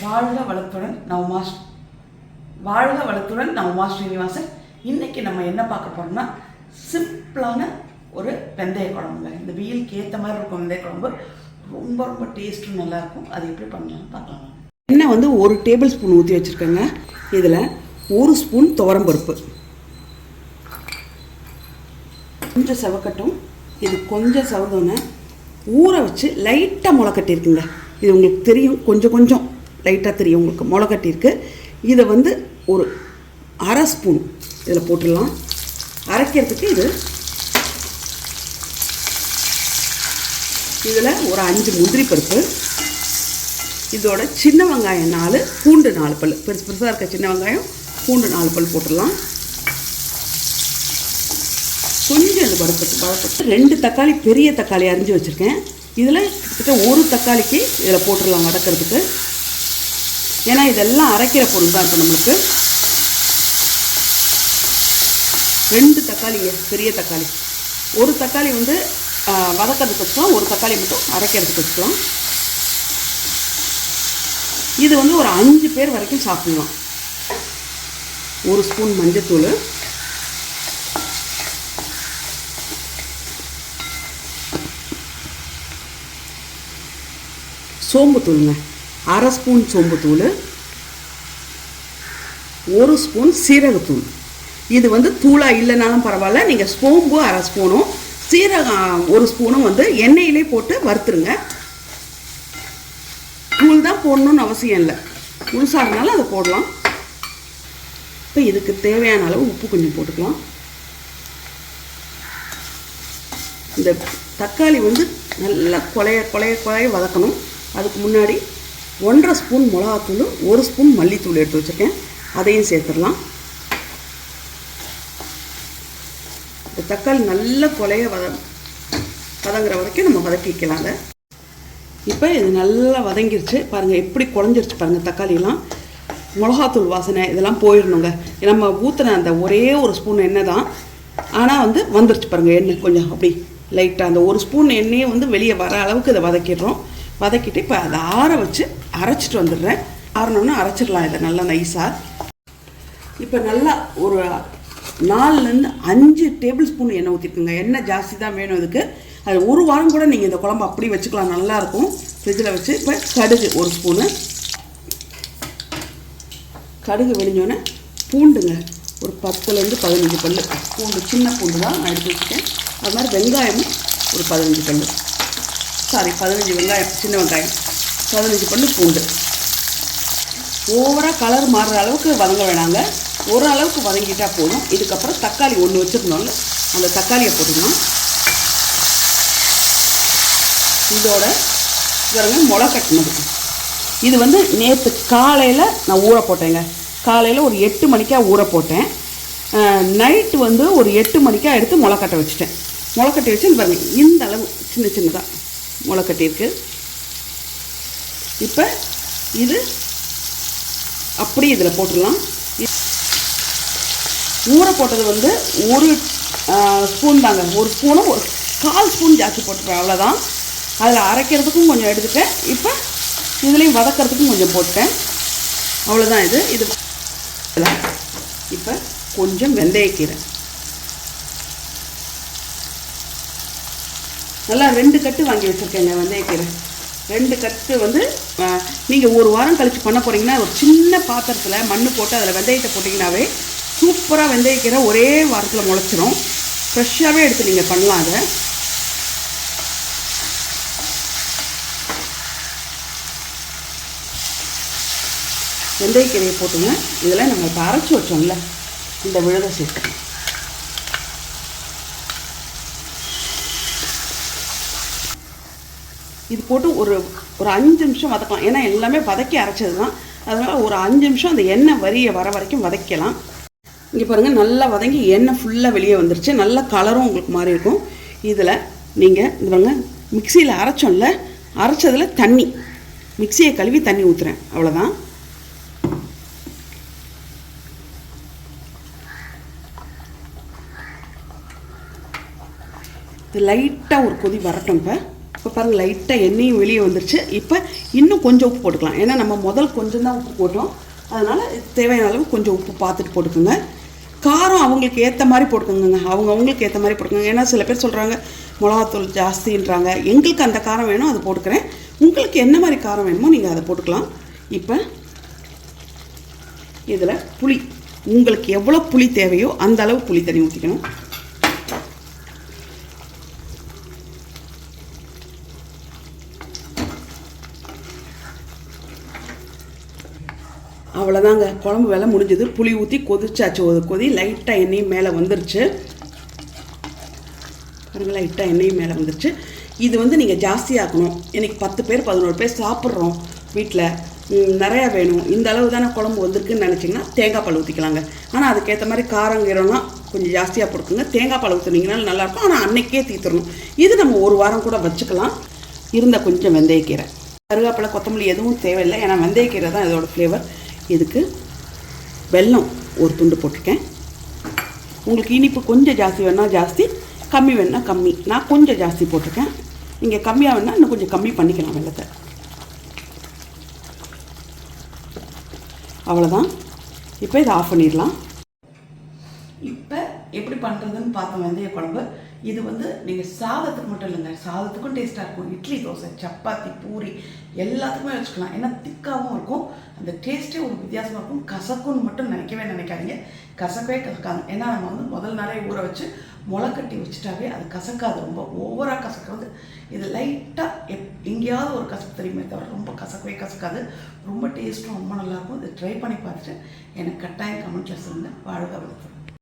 வாழ்க வளத்துடன் நான் உமா ஸ்ரீனிவாசன். இன்றைக்கி நம்ம என்ன பார்க்க போகிறோம்னா சிம்பிளான ஒரு வெந்தய குழம்புங்க. இந்த வெயிலுக்கு ஏற்ற மாதிரி இருக்கும் வெந்தய குழம்பு. ரொம்ப ரொம்ப டேஸ்ட்டும் நல்லாயிருக்கும். அது எப்படி பண்ணலாம்னு பார்க்கலாம். எண்ணெய் வந்து 1 டேபிள் ஸ்பூன் ஊற்றி வச்சுருக்கேங்க. இதில் 1 ஸ்பூன் துவரம்பருப்பு கொஞ்சம் செவக்கட்டும். இது கொஞ்சம் செவந்தோன்னே ஊற வச்சு லைட்டாக முளைக்கட்டியிருக்குங்க. இது உங்களுக்கு தெரியும், கொஞ்சம் லைட்டாக தெரியும் உங்களுக்கு முளைக்கட்டியிருக்கு. இதை வந்து ஒரு 1/2 ஸ்பூன் இதில் போட்டுடலாம். அரைக்கிறதுக்கு இதில் ஒரு 5 முந்திரி பருப்பு, இதோட சின்ன வெங்காயம் 4, பூண்டு 4 பல், பெருசாக இருக்க சின்ன வெங்காயம், பூண்டு 4 பல் போட்டுடலாம். கொஞ்சம் இது வறுப்பட்டு 2 தக்காளி, பெரிய தக்காளி அரிஞ்சு வச்சுருக்கேன். இதில் கிட்டத்தட்ட 1 தக்காளிக்கு இதில் போட்டுடலாம் வதக்கிறதுக்கு. ஏன்னா இதெல்லாம் அரைக்கிற பொருள் தான் இப்போ நம்மளுக்கு. 2 தக்காளிங்க, பெரிய தக்காளி. 1 தக்காளி வந்து வதக்கிறதுக்கு வச்சுக்கலாம், 1 தக்காளி மட்டும் அரைக்கிறதுக்கு வச்சுக்கலாம். இது வந்து ஒரு 5 பேர் வரைக்கும் சாப்பிடலாம். 1 ஸ்பூன் மஞ்சத்தூள், சோம்புத்தூளுங்க, 1/2 ஸ்பூன் சோம்புத்தூள், 1 ஸ்பூன் சீரகத்தூள். இது வந்து தூளாக இல்லைனாலும் பரவாயில்ல, நீங்கள் சோம்பு 1/2 ஸ்பூனும் சீரகம் 1 ஸ்பூனும் வந்து எண்ணெயிலே போட்டு வறுத்துருங்க. தூள் தான் போடணும்னு அவசியம் இல்லை, முழுசாகனாலும் அதை போடலாம். இப்போ இதுக்கு தேவையான அளவு உப்பு கொஞ்சம் போட்டுக்கலாம். இந்த தக்காளி வந்து நல்லா கொலைய வதக்கணும். அதுக்கு முன்னாடி 1/2 ஸ்பூன் மிளகாத்தூள், 1 ஸ்பூன் மல்லித்தூள் எடுத்து வச்சுருக்கேன், அதையும் சேர்த்துடலாம். இந்த தக்காளி நல்லா வதங்குற வரைக்கும் நம்ம வதக்கிக்கலாங்க. இப்போ இது நல்லா வதங்கிருச்சு பாருங்கள், எப்படி குழஞ்சிருச்சு பாருங்கள். தக்காளியெல்லாம் மிளகாத்தூள் வாசனை இதெல்லாம் போயிடணுங்க. நம்ம ஊற்றின அந்த ஒரே 1 ஸ்பூன் எண்ணெய் தான், ஆனால் வந்து வந்துருச்சு பாருங்கள் எண்ணெய் கொஞ்சம் அப்படி லைட்டாக. அந்த 1 ஸ்பூன் எண்ணெயை வந்து வெளியே வர அளவுக்கு இதை வதக்கிடுறோம். வதக்கிட்டு இப்போ அதை ஆற வச்சு அரைச்சிட்டு வந்துடுறேன். ஆறணுன்னா அரைச்சிடலாம் இதை நல்லா நைஸாக. இப்போ நல்லா ஒரு 4லேருந்து 5 டேபிள் ஸ்பூன் எண்ணெய் ஊற்றிட்டுங்க. எண்ணெய் ஜாஸ்தி தான் வேணும் இதுக்கு. அது 1 வாரம் கூட நீங்கள் இந்த குழம்பு அப்படி வச்சுக்கலாம், நல்லாயிருக்கும் ஃப்ரிட்ஜில் வச்சு. இப்போ கடுகு 1 ஸ்பூனு, கடுகு வெடிஞ்சோன்னே பூண்டுங்க ஒரு 10லேருந்து 15 பல் பூண்டு, சின்ன பூண்டு தான் நான் எடுத்து வச்சுட்டேன். அது மாதிரி வெங்காயமும் ஒரு 15 பல், 15 வெங்காயம், சின்ன வெங்காயம் 15 பல் பூண்டு. ஓவராக கலர் மாறுற அளவுக்கு வதங்க வேணாங்க, ஓரளவுக்கு வதங்கிட்டால் போதும். இதுக்கப்புறம் தக்காளி 1 வச்சுருந்தோம்ல, அந்த தக்காளியை போட்டுக்கலாம். இதோட முளை கட்டினது இது வந்து நேற்று காலையில் நான் ஊற போட்டேங்க. காலையில் ஒரு 8 மணிக்காக ஊற போட்டேன். நைட்டு வந்து ஒரு 8 மணிக்காக எடுத்து முளை கட்ட வச்சுட்டேன். முளை கட்டி வச்சு பாருங்கள், இந்த அளவு சின்னதாக முளை கட்டியிருக்கு. இப்போ இது அப்படி இதில் போட்டுடலாம். ஊற போட்டது வந்து 1 ஸ்பூன் தாங்க, 1 ஸ்பூனும் ஒரு 1/4 ஸ்பூன் ஜாஸ்தி போட்டுருப்பேன், அவ்வளோதான். அதில் அரைக்கிறதுக்கும் கொஞ்சம் எடுத்துட்டேன், இப்போ இதுலேயும் வதக்கிறதுக்கும் கொஞ்சம் போட்டேன், அவ்வளோதான். இது இப்போ கொஞ்சம் வெந்தயக்கீரை நல்லா 2 கட்டு வாங்கி வச்சுருக்கேங்க. வெந்தயக்கீரை 2 கட்டு வந்து நீங்கள் 1 வாரம் கழித்து பண்ண போகிறீங்கன்னா ஒரு சின்ன பாத்திரத்தில் மண் போட்டு அதில் வெந்தயத்தை போட்டிங்கன்னாவே சூப்பராக வெந்தயக்கீரை ஒரே வாரத்தில் முளைச்சிரும். ஃப்ரெஷ்ஷாகவே எடுத்து நீங்கள் பண்ணலாம். அதை வெந்தயக்கீரையை போட்டுங்க. இதில் நம்ம இப்போ அரைச்சி வச்சோம்ல இந்த விழுதை சேர்த்து இது போட்டு ஒரு 5 நிமிஷம் வதக்கலாம். ஏன்னா எல்லாமே வதக்கி அரைச்சது தான், அதனால் ஒரு 5 நிமிஷம் அந்த எண்ணெய் வர வரைக்கும் வதக்கலாம். இங்கே பாருங்கள், நல்லா வதங்கி எண்ணெய் ஃபுல்லாக வெளியே வந்துருச்சு. நல்ல கலரும் உங்களுக்கு மாறி இருக்கும். இதில் நீங்கள் இது பாருங்கள், மிக்சியில் அரைச்சோம்ல, அரைச்சதில் தண்ணி, மிக்சியை கழுவி தண்ணி ஊற்றுறேன், அவ்வளோதான். இது லைட்டாக ஒரு கொதி வரட்டும். இப்போ இப்போ பாருங்கள் லைட்டாக எண்ணெயும் வெளியே வந்துருச்சு. இப்போ இன்னும் கொஞ்சம் உப்பு போட்டுக்கலாம். ஏன்னா நம்ம முதல் கொஞ்சம் தான் உப்பு போட்டோம். அதனால் தேவையான அளவு கொஞ்சம் உப்பு பார்த்துட்டு போட்டுக்கோங்க. காரம் அவங்களுக்கு ஏற்ற மாதிரி போட்டுக்கோங்க. அவங்களுக்கு ஏற்ற மாதிரி போட்டுக்கோங்க. ஏன்னா சில பேர் சொல்கிறாங்க மிளகாத்தூள் ஜாஸ்தின்றாங்க. எங்களுக்கு அந்த காரம் வேணும், அது போட்டுக்கிறேன். உங்களுக்கு என்ன மாதிரி காரம் வேணுமோ நீங்கள் அதை போட்டுக்கலாம். இப்போ இதில் புளி, உங்களுக்கு எவ்வளோ புளி தேவையோ அந்த அளவு புளி தண்ணி ஊற்றிக்கணும். அவ்வளோதாங்க, குழம்பு வேலை முடிஞ்சது. புளி ஊற்றி கொதிச்சாச்சு. ஒரு கொதி லைட்டாக எண்ணெயும் மேலே வந்துருச்சு. பாருங்கள், லைட்டாக எண்ணெயும் மேலே வந்துருச்சு. இது வந்து நீங்கள் ஜாஸ்தியாக்கணும். இன்றைக்கி 10 பேர் 11 பேர் சாப்பிட்றோம் வீட்டில், நிறையா வேணும், இந்த அளவு தானே குழம்பு வந்திருக்குன்னு நினச்சிங்கன்னா தேங்காய் பால் ஊற்றிக்கலாங்க. ஆனால் அதுக்கேற்ற மாதிரி காரங்கிறோன்னா கொஞ்சம் ஜாஸ்தியாக போட்டுக்கோங்க. தேங்காய் பால் ஊற்றினீங்கனாலும் நல்லாயிருக்கும். ஆனால் அன்றைக்கே தீர்த்துடணும். இது நம்ம ஒரு வாரம் கூட வச்சுக்கலாம். இருந்த கொஞ்சம் வெந்தயக்கீரை, கருவேப்பிலை, கொத்தமல்லி எதுவும் தேவையில்லை. ஏன்னா வெந்தயக்கீரை தான் இதோட ஃப்ளேவர். இதுக்கு வெல்லம் ஒரு துண்டு போட்டிருக்கேன். உங்களுக்கு இனிப்பு கொஞ்சம் ஜாஸ்தி வேணால் ஜாஸ்தி, கம்மி வேணால் கம்மி. நான் கொஞ்சம் ஜாஸ்தி போட்டிருக்கேன். நீங்கள் கம்மியாக வேணால் இன்னும் கொஞ்சம் கம்மி பண்ணிக்கலாம் வெல்லத்தை. அவ்வளோதான். இப்போ இதை ஆஃப் பண்ணிடலாம். இப்போ எப்படி பண்ணுறதுன்னு பார்த்தோம் வெந்தய குழம்பு. இது வந்து நீங்கள் சாதத்துக்கு மட்டும் இல்லைங்க, சாதத்துக்கும் டேஸ்ட்டாக இருக்கும். இட்லி, தோசை, சப்பாத்தி, பூரி எல்லாத்துக்குமே வச்சுக்கலாம். ஏன்னா திக்காகவும் இருக்கும். அந்த டேஸ்ட்டே ஒரு வித்தியாசமாக இருக்கும். கசக்குன்னு மட்டும் நினைக்காதீங்க. கசக்கவே கசக்காது. ஏன்னா நம்ம வந்து முதல் நாளே ஊற வச்சு முளைக்கட்டி வச்சுட்டாவே அது கசக்காது. ரொம்ப ஓவராக கசக்கிறது இது லைட்டாக எங்கேயாவது ஒரு கசப்பு தெரியுமே தவிர ரொம்ப கசக்கவே கசக்காது. ரொம்ப டேஸ்ட்டும் ரொம்ப நல்லாயிருக்கும். இதை ட்ரை பண்ணி பார்த்துட்டு எனக்கு கட்டாயம் கமெண்ட்டில் சொல்லுங்கள். வாழ்க வளர்த்து.